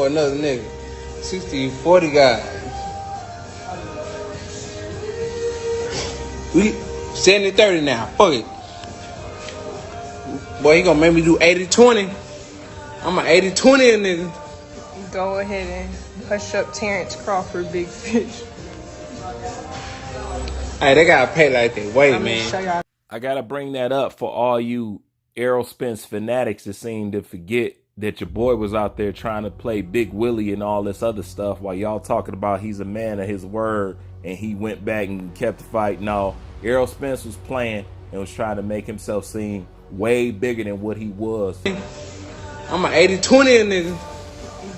for another nigga. 60-40 guy. We 70-30 now. Fuck it. Boy, he gonna make me do 80-20. I'm an 80-20 nigga. Go ahead and push up Terrence Crawford, big fish. Hey, they gotta pay like they wait, man. I gotta bring that up for all you Erroll Spence fanatics that seem to forget that your boy was out there trying to play Big Willie and all this other stuff while y'all talking about he's a man of his word and he went back and kept the fight. No, Erroll Spence was playing and was trying to make himself seem way bigger than what he was. I'm an 80-20 nigga.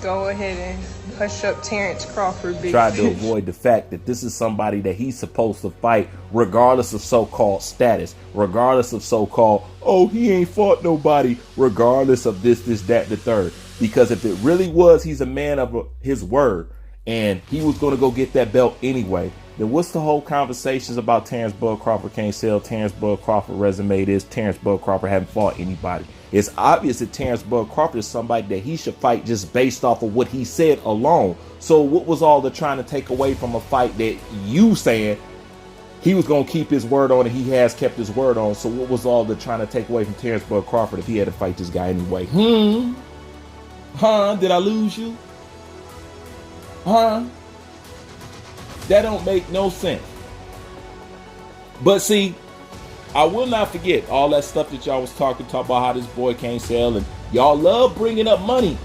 Go ahead and push up Terrence Crawford, big Tried fish. to avoid the fact that this is somebody that he's supposed to fight regardless of so-called status, regardless of so-called, oh, he ain't fought nobody, regardless of this, that, the third. Because if it really was he's a man of his word and he was going to go get that belt anyway, then what's the whole conversations about Terrence Bud Crawford can't sell? Terrence Bud Crawford resume is Terrence Bud Crawford haven't fought anybody. It's obvious that Terrence Bud Crawford is somebody that he should fight just based off of what he said alone. So what was all the trying to take away from a fight that you saying he was going to keep his word on and he has kept his word on? So what was all the trying to take away from Terrence Bud Crawford if he had to fight this guy anyway? Did I lose you? That don't make no sense. But see, I will not forget all that stuff that y'all was talking about how this boy can't sell, and y'all love bringing up money.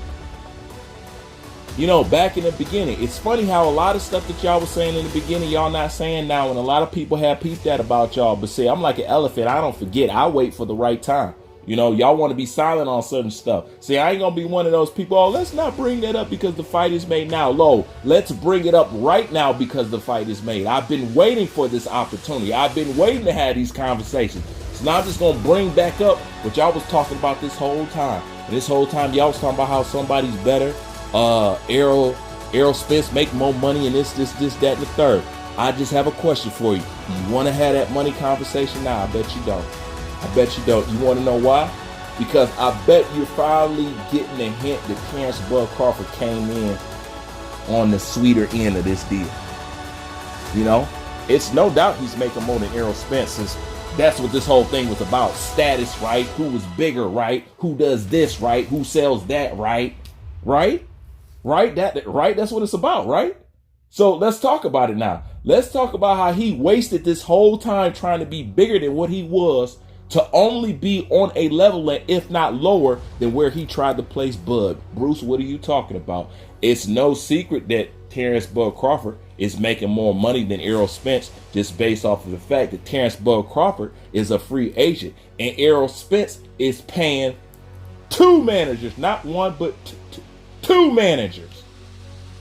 You know, back in the beginning, it's funny how a lot of stuff that y'all was saying in the beginning, y'all not saying now, and a lot of people have peeped that about y'all. But see, I'm like an elephant. I don't forget. I wait for the right time. You know, y'all want to be silent on certain stuff. See, I ain't going to be one of those people, oh, let's not bring that up because the fight is made now. Lo, let's bring it up right now because the fight is made. I've been waiting for this opportunity. I've been waiting to have these conversations. So now I'm just going to bring back up what y'all was talking about this whole time. And this whole time, y'all was talking about how somebody's better. Erroll Spence make more money and this, that, and the third. I just have a question for you. You want to have that money conversation now? I bet you don't. I bet you don't. You want to know why? Because I bet you're finally getting a hint that Terrence Bud Crawford came in on the sweeter end of this deal. You know, it's no doubt he's making more than Erroll Spence, since that's what this whole thing was about. Status, right? Who was bigger, right? Who does this, right? Who sells that, right? Right? That's what it's about, right? So let's talk about it now. Let's talk about how he wasted this whole time trying to be bigger than what he was, to only be on a level, if not lower, than where he tried to place Bud. Bruce, what are you talking about? It's no secret that Terrence Bud Crawford is making more money than Erroll Spence, just based off of the fact that Terrence Bud Crawford is a free agent and Erroll Spence is paying two managers, not one, but two managers.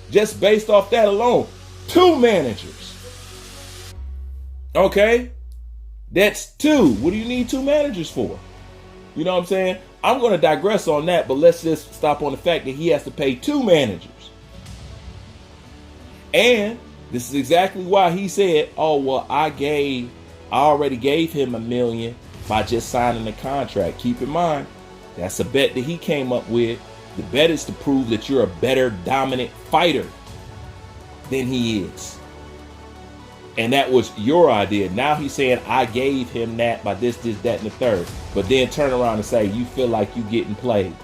Just based off that alone, two managers. Okay? That's two. What do you need two managers for? You know what I'm saying? I'm going to digress on that, but let's just stop on the fact that he has to pay two managers. And this is exactly why he said, oh, well, I already gave him $1 million by just signing the contract. Keep in mind, that's a bet that he came up with. The bet is to prove that you're a better dominant fighter than he is. And that was your idea. Now he's saying, I gave him that by this, that, and the third. But then turn around and say, you feel like you getting played.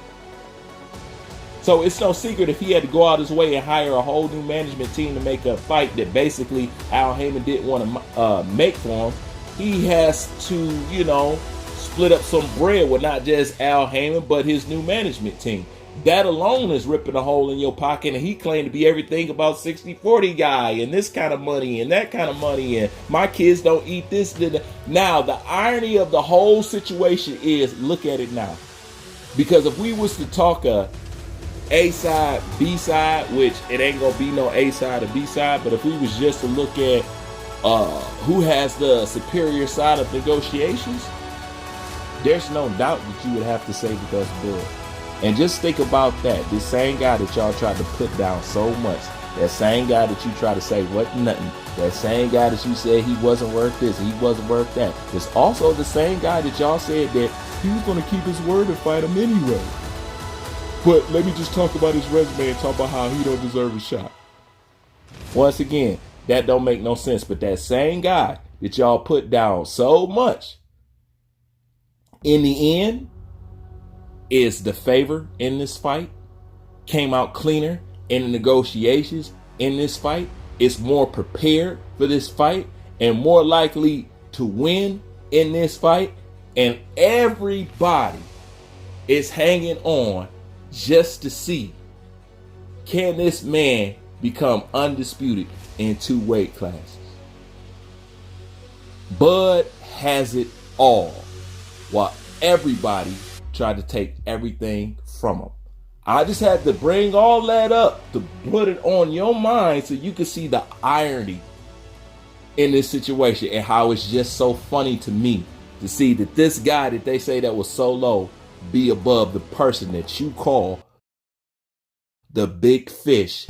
So it's no secret if he had to go out his way and hire a whole new management team to make a fight that basically Al Heyman didn't want to make for him, he has to, you know, split up some bread with not just Al Heyman, but his new management team. That alone is ripping a hole in your pocket, and he claimed to be everything about 60-40 guy and this kind of money and that kind of money and my kids don't eat this. Now, the irony of the whole situation is, look at it now. Because if we was to talk A side, B side, which it ain't gonna be no A side or B side, but if we was just to look at who has the superior side of negotiations, there's no doubt that you would have to say that that's Bud. And just think about that. This same guy that y'all tried to put down so much, that same guy that you try to say wasn't nothing, that same guy that you said he wasn't worth this, he wasn't worth that, is also the same guy that y'all said that he was going to keep his word and fight him anyway. But let me just talk about his resume and talk about how he don't deserve a shot. Once again, that don't make no sense. But that same guy that y'all put down so much, in the end, is the favor in this fight. Came out cleaner in the negotiations in this fight. Is more prepared for this fight and more likely to win in this fight. And everybody is hanging on just to see, can this man become undisputed in 2 weight classes? Bud has it all, while everybody tried to take everything from him. I just had to bring all that up to put it on your mind so you can see the irony in this situation and how it's just so funny to me to see that this guy that they say that was so low be above the person that you call the big fish